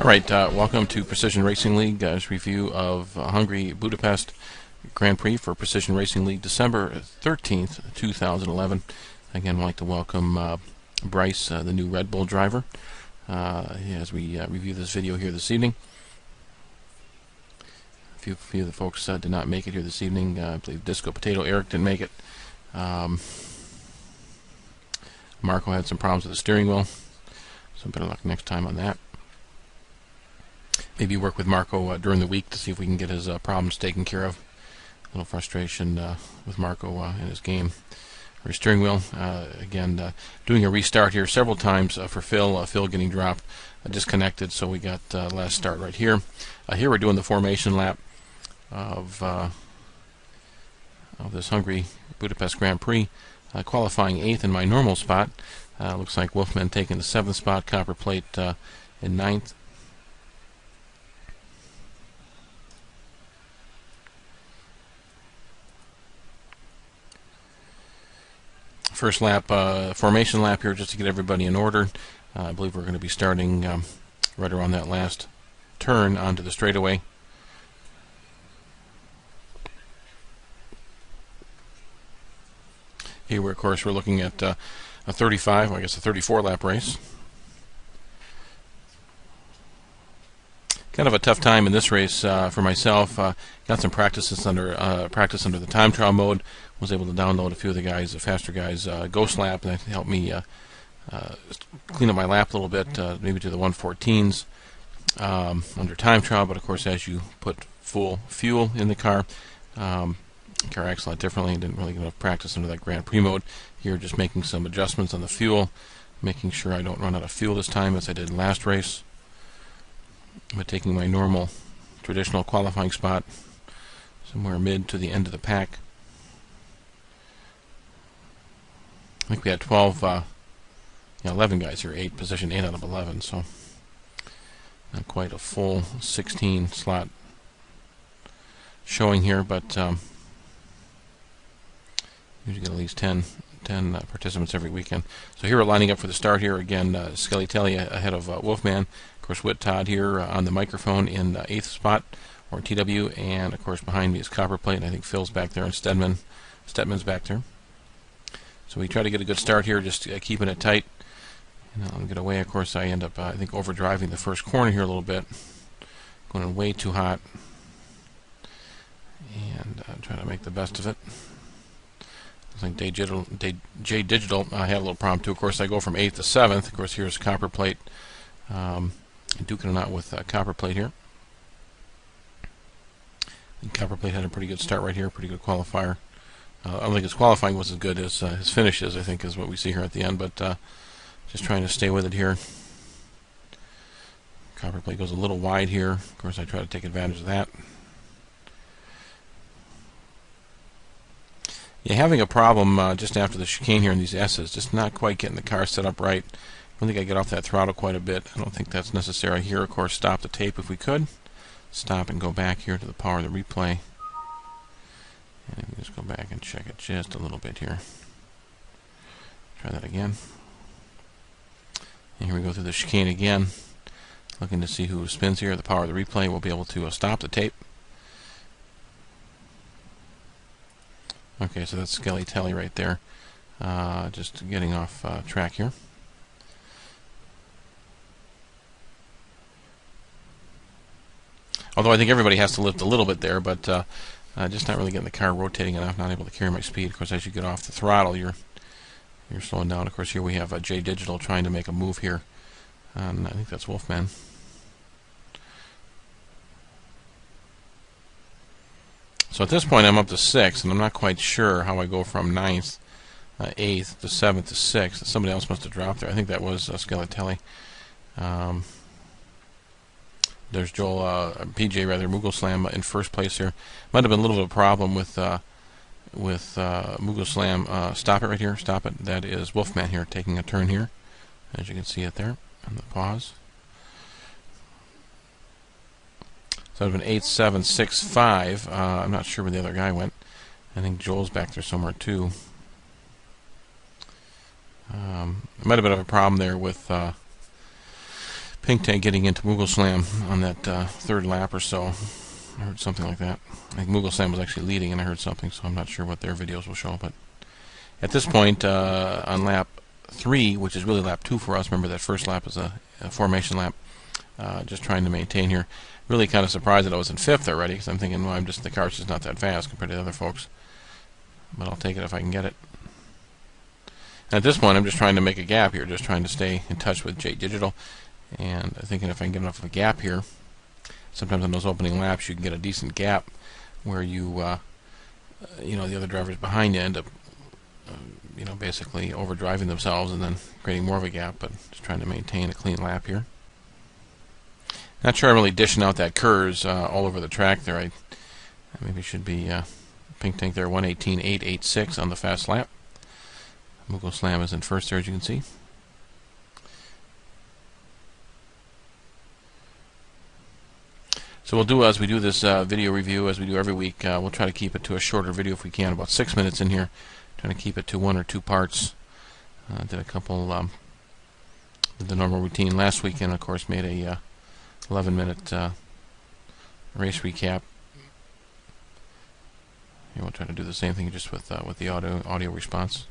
Right, welcome to Precision Racing League's review of Hungary Budapest Grand Prix for Precision Racing League, December 13th, 2011. Again, I'd like to welcome Bryce, the new Red Bull driver, as we review this video here this evening. A few of the folks did not make it here this evening. I believe Disco Potato Eric didn't make it. Marco had some problems with the steering wheel, so better luck next time on that. Maybe work with Marco during the week to see if we can get his problems taken care of. A little frustration with Marco in his game or his steering wheel. Again, doing a restart here several times for Phil. Phil getting dropped, disconnected, so we got last start right here. Here we're doing the formation lap of this Hungary Budapest Grand Prix. Qualifying 8th in my normal spot. Looks like Wolfman taking the 7th spot, Copper Plate in 9th. First lap, formation lap here, just to get everybody in order. I believe we're going to be starting right around that last turn onto the straightaway. Here, of course, we're looking at a 35, I guess a 34 lap race. Kind of a tough time in this race for myself. Got some practice under the time trial mode. Was able to download a few of the guys, the faster guys, Ghost Lap, and that helped me clean up my lap a little bit, maybe to the 114s under time trial. But of course, as you put full fuel in the car, car acts a lot differently. Didn't really get enough practice under that Grand Prix mode. Here, just making some adjustments on the fuel, making sure I don't run out of fuel this time as I did last race. But taking my normal, traditional qualifying spot somewhere mid to the end of the pack. I think we had 11 guys here, position 8 out of 11, so not quite a full 16 slot showing here, but usually get at least 10 participants every weekend. So here we're lining up for the start here. Again, Skelly Telly ahead of Wolfman. Of course, Whittod here on the microphone in 8th spot, or TW, and of course behind me is Copper Plate, and I think Phil's back there, and Stedman's back there. So we try to get a good start here, just keeping it tight. And I'll get away. Of course, I end up, I think, overdriving the first corner here a little bit. Going way too hot. And trying to make the best of it. I think J Digital had a little problem too. Of course, I go from 8th to 7th. Of course, here's Copper Plate. Duking it out with Copper Plate here. I think Copper Plate had a pretty good start right here, pretty good qualifier. I don't think his qualifying was as good as his finishes, I think, is what we see here at the end, but just trying to stay with it here. Copper Plate goes a little wide here. Of course, I try to take advantage of that. Yeah, having a problem just after the chicane here in these S's, just not quite getting the car set up right. I don't think I get off that throttle quite a bit. I don't think that's necessary here. Of course, stop the tape if we could. Stop and go back here to the power of the replay. And if we just go back and check it just a little bit here. Try that again. And here we go through the chicane again. Looking to see who spins here. The power of the replay will be able to stop the tape. Okay, so that's Skelly Telly right there. Just getting off track here. Although I think everybody has to lift a little bit there, but just not really getting the car rotating enough, not able to carry my speed. Of course, as you get off the throttle, you're slowing down. Of course, here we have J Digital trying to make a move here. And I think that's Wolfman. So at this point, I'm up to 6th, and I'm not quite sure how I go from 9th, 8th, to 7th to 6th. Somebody else must have dropped there. I think that was Skelly. There's Joel, PJ rather, Mughal Slam in first place here. Might have been a little bit of a problem with Mughal Slam. Stop it right here. Stop it. That is Wolfman here taking a turn here, as you can see it there on the pause. So it would have been 8, 7, 6, 5. I'm not sure where the other guy went. I think Joel's back there somewhere too. There might have been a problem there with Pink Tank getting into Moogle Slam on that third lap or so. I heard something like that. I think Moogle Slam was actually leading, and I heard something, so I'm not sure what their videos will show. But at this point, on lap 3, which is really lap 2 for us, remember that first lap is a formation lap, just trying to maintain here. Really kind of surprised that I was in 5th already, because I'm thinking, well, the car's just not that fast compared to the other folks. But I'll take it if I can get it. And at this point, I'm just trying to make a gap here, just trying to stay in touch with J Digital. And I'm thinking if I can get enough of a gap here, sometimes on those opening laps you can get a decent gap where you, the other drivers behind you end up, basically overdriving themselves and then creating more of a gap. But just trying to maintain a clean lap here. Not sure I'm really dishing out that KERS all over the track there. I maybe should be Pink Tank there, 1:18.886 on the fast lap. Moogle Slam is in first there, as you can see. So we'll do, as we do this video review, as we do every week, we'll try to keep it to a shorter video if we can, about 6 minutes in here. Trying to keep it to 1 or 2 parts. Did a couple, did the normal routine last weekend, of course, made a 11-minute race recap. Here we'll try to do the same thing just with the audio response.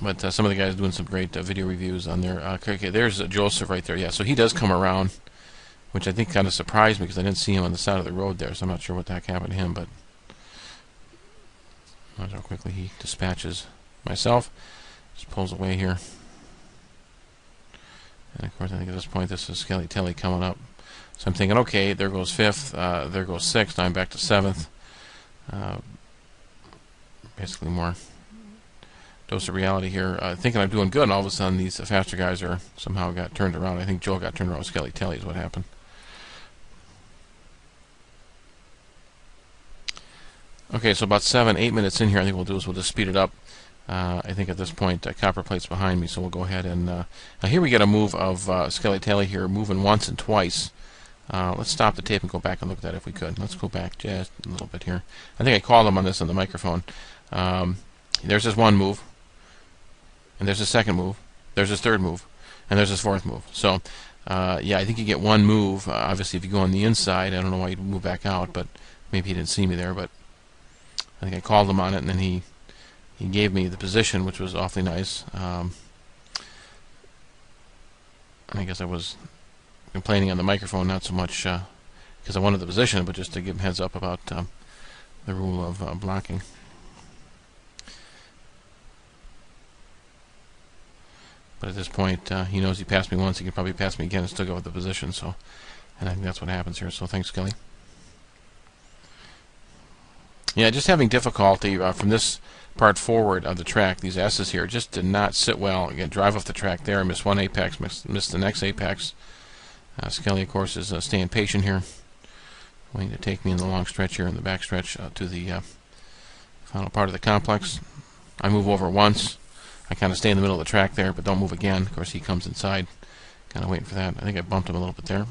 But some of the guys doing some great video reviews on there. Okay, there's Joseph right there. Yeah, so he does come around, which I think kind of surprised me because I didn't see him on the side of the road there, so I'm not sure what the heck happened to him. But watch how quickly he dispatches myself. Just pulls away here. And of course, I think at this point this is Skelly Telly coming up. So I'm thinking, okay, there goes 5th, there goes 6th, now I'm back to 7th. Basically more dose of reality here. Thinking I'm doing good, and all of a sudden these faster guys are somehow got turned around. I think Joel got turned around with Skelly Telly is what happened. Okay, so about 7-8 minutes in here, I think we'll do is we'll just speed it up. I think at this point copper plate's behind me, so we'll go ahead and now here we get a move of Skelly Telly here, moving once and twice. Let's stop the tape and go back and look at that if we could. Let's go back just a little bit here. I think I called him on this on the microphone. There's his one move, and there's his second move, there's his third move, and there's his fourth move. So yeah, I think you get one move. Obviously if you go on the inside, I don't know why you'd move back out, but maybe he didn't see me there. But I think I called him on it, and then he gave me the position, which was awfully nice. I guess I was complaining on the microphone, not so much because I wanted the position, but just to give him heads up about the rule of blocking. But at this point, he knows he passed me once. He could probably pass me again and still go with the position. So, and I think that's what happens here. So thanks, Kelly. Yeah, just having difficulty from this part forward of the track. These S's here just did not sit well. Again, drive off the track there. Miss one apex, miss the next apex. Skelly, of course, is staying patient here, waiting to take me in the long stretch here in the back stretch to the final part of the complex. I move over once. I kind of stay in the middle of the track there, but don't move again. Of course, he comes inside. Kind of waiting for that. I think I bumped him a little bit there.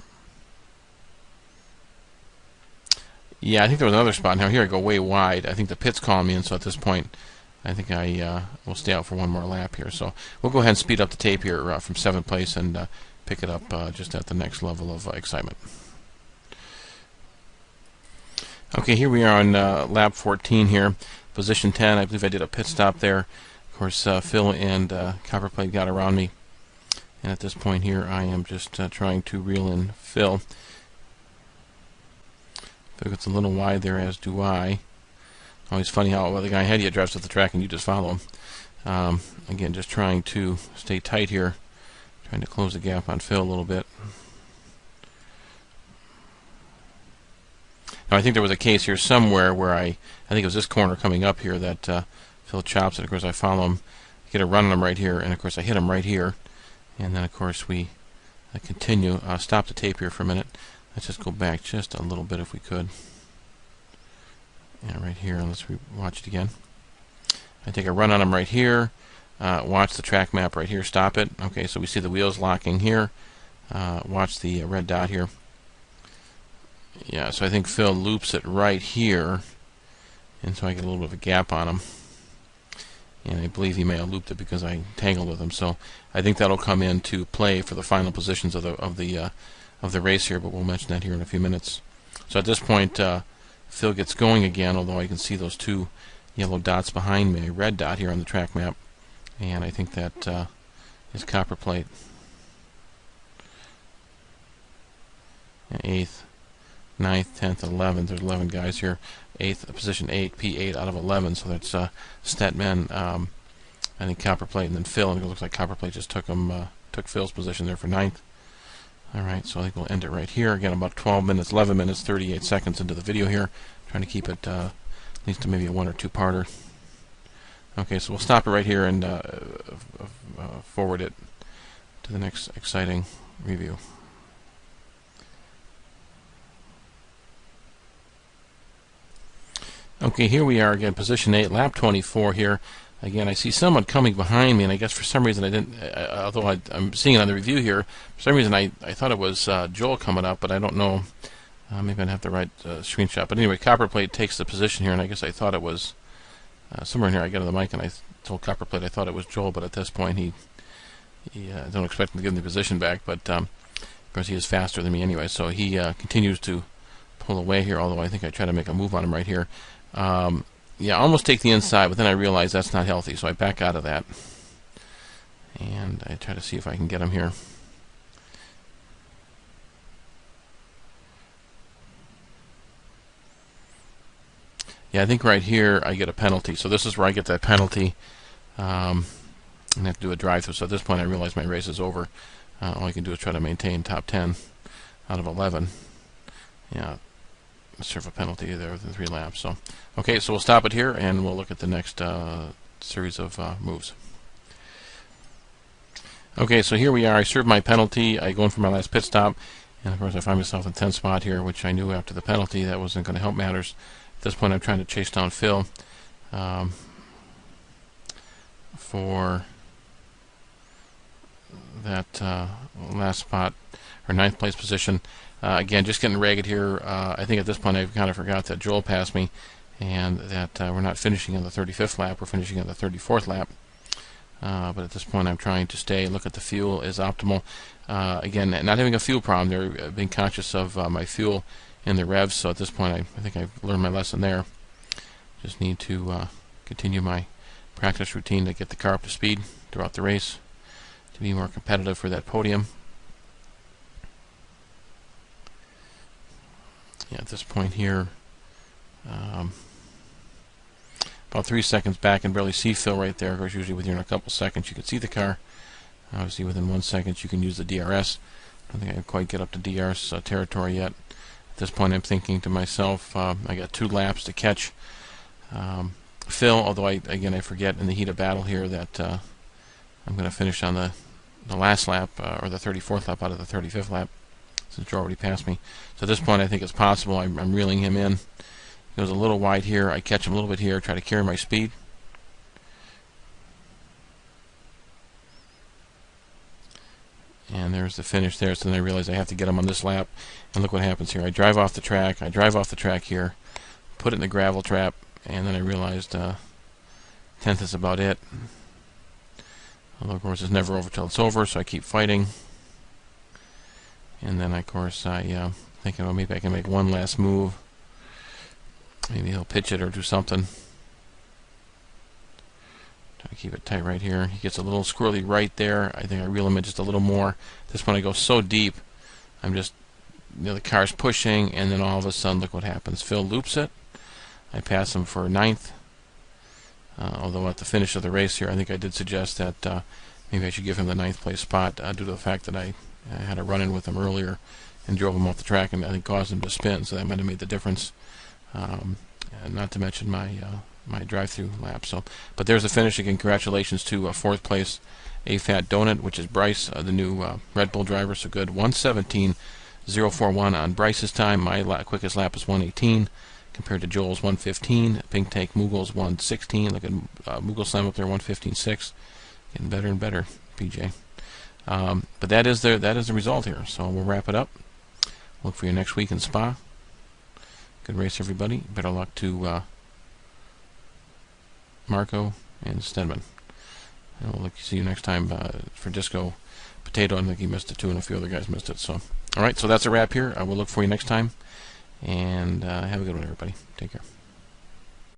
Yeah, I think there was another spot. Now here I go way wide. I think the pit's calling me in, so at this point, I think I will stay out for one more lap here. So we'll go ahead and speed up the tape here from 7th place and pick it up just at the next level of excitement. Okay, here we are on lap 14 here, position 10. I believe I did a pit stop there. Of course, Phil and Copperplate got around me, and at this point here, I am just trying to reel in Phil. Phil gets a little wide there, as do I. Always funny how the guy ahead of you drives off the track and you just follow him. Again, just trying to stay tight here, trying to close the gap on Phil a little bit. Now, I think there was a case here somewhere where I think it was this corner coming up here that Phil chops it. Of course, I follow him, get a run on him right here, and of course I hit him right here. And then, of course, we continue. Stop the tape here for a minute. Let's just go back just a little bit if we could. Yeah, right here. Let's watch it again. I take a run on him right here. Watch the track map right here. Stop it. Okay, so we see the wheels locking here. Watch the red dot here. Yeah, so I think Phil loops it right here, and so I get a little bit of a gap on him. and I believe he may have looped it because I tangled with him. So I think that'll come into play for the final positions of the race here, but we'll mention that here in a few minutes. So at this point, Phil gets going again, although I can see those two yellow dots behind me, a red dot here on the track map, and I think that is copper plate. 8th, 9th, 10th, 11th. There's 11 guys here. 8th, position 8, P8 out of 11. So that's Statman, I think copper plate, and then Phil. And it looks like copper plate just took Phil's position there for 9th. All right, so I think we'll end it right here. Again, about 12 minutes, 11 minutes, 38 seconds into the video here. Trying to keep it at least to maybe a 1 or 2-parter. Okay, so we'll stop it right here and forward it to the next exciting review. Okay, here we are again, position 8, lap 24 here. Again, I see someone coming behind me, and I guess for some reason I didn't, although I'm seeing it on the review here, for some reason I thought it was Joel coming up, but I don't know. Maybe I'd have the right screenshot. But anyway, Copperplate takes the position here, and I guess I thought it was somewhere in here. I got on the mic and I told Copperplate I thought it was Joel, but at this point I don't expect him to give him the position back, but of course he is faster than me anyway, so he continues to pull away here, although I think I try to make a move on him right here. Yeah, I almost take the inside, but then I realize that's not healthy, so I back out of that. And I try to see if I can get him here. Yeah, I think right here I get a penalty. So this is where I get that penalty. And have to do a drive-through. So at this point I realize my race is over. All I can do is try to maintain top 10 out of 11. Yeah. Serve a penalty there within 3 laps. So, okay, so we'll stop it here and we'll look at the next series of moves. Okay, so here we are. I served my penalty. I go in for my last pit stop, and of course I find myself in 10th spot here, which I knew after the penalty that wasn't going to help matters. At this point, I'm trying to chase down Phil for that last spot, or 9th place position. Again, just getting ragged here. I think at this point I've kind of forgot that Joel passed me, and that we're not finishing on the 35th lap. We're finishing on the 34th lap. But at this point I'm trying to stay. Look at the fuel is optimal. Again, not having a fuel problem. They're being conscious of my fuel and the revs. So at this point I think I've learned my lesson there. Just need to continue my practice routine to get the car up to speed throughout the race to be more competitive for that podium. Yeah, at this point here, about 3 seconds back, and barely see Phil right there. Of course, usually within a couple seconds you can see the car. Obviously, within 1 second you can use the DRS. I don't think I can quite get up to DRS territory yet. At this point, I'm thinking to myself, I got 2 laps to catch Phil. Although I forget in the heat of battle here that I'm going to finish on the last lap or the 34th lap out of the 35th lap, since Joe already passed me. So at this point I think it's possible. I'm reeling him in. He goes a little wide here. I catch him a little bit here, try to carry my speed. And there's the finish there. So then I realize I have to get him on this lap. And look what happens here. I drive off the track. I drive off the track here, put it in the gravel trap, and then I realized 10th is about it. Although of course it's never over till it's over, so I keep fighting. And then, of course, I thinking, well, maybe I can make one last move. Maybe he'll pitch it or do something. Try to keep it tight right here. He gets a little squirrely right there. I think I reel him in just a little more. This one I go so deep, I'm just, the car's pushing, and then all of a sudden, look what happens. Phil loops it. I pass him for 9th. Although at the finish of the race here, I think I did suggest that maybe I should give him the 9th place spot due to the fact that I had a run-in with him earlier and drove him off the track, and I think caused him to spin, so that might have made the difference. Not to mention my my drive-through lap. So, but there's the finish again. Congratulations to 4th place AFAT Donut, which is Bryce, the new Red Bull driver. So good, 1:17.041 on Bryce's time. My quickest lap is 1:18 compared to Joel's 1:15. Pink Tank Mughals 1:16. Look at Mughal Slam up there, 1:15.6. Getting better and better, PJ. But that is the result here. So we'll wrap it up. Look for you next week in Spa. Good race, everybody. Better luck to Marco and Stedman. And we'll see you next time for Disco Potato. I think he missed it too, and a few other guys missed it. So, all right, so that's a wrap here. We'll look for you next time, and have a good one, everybody. Take care.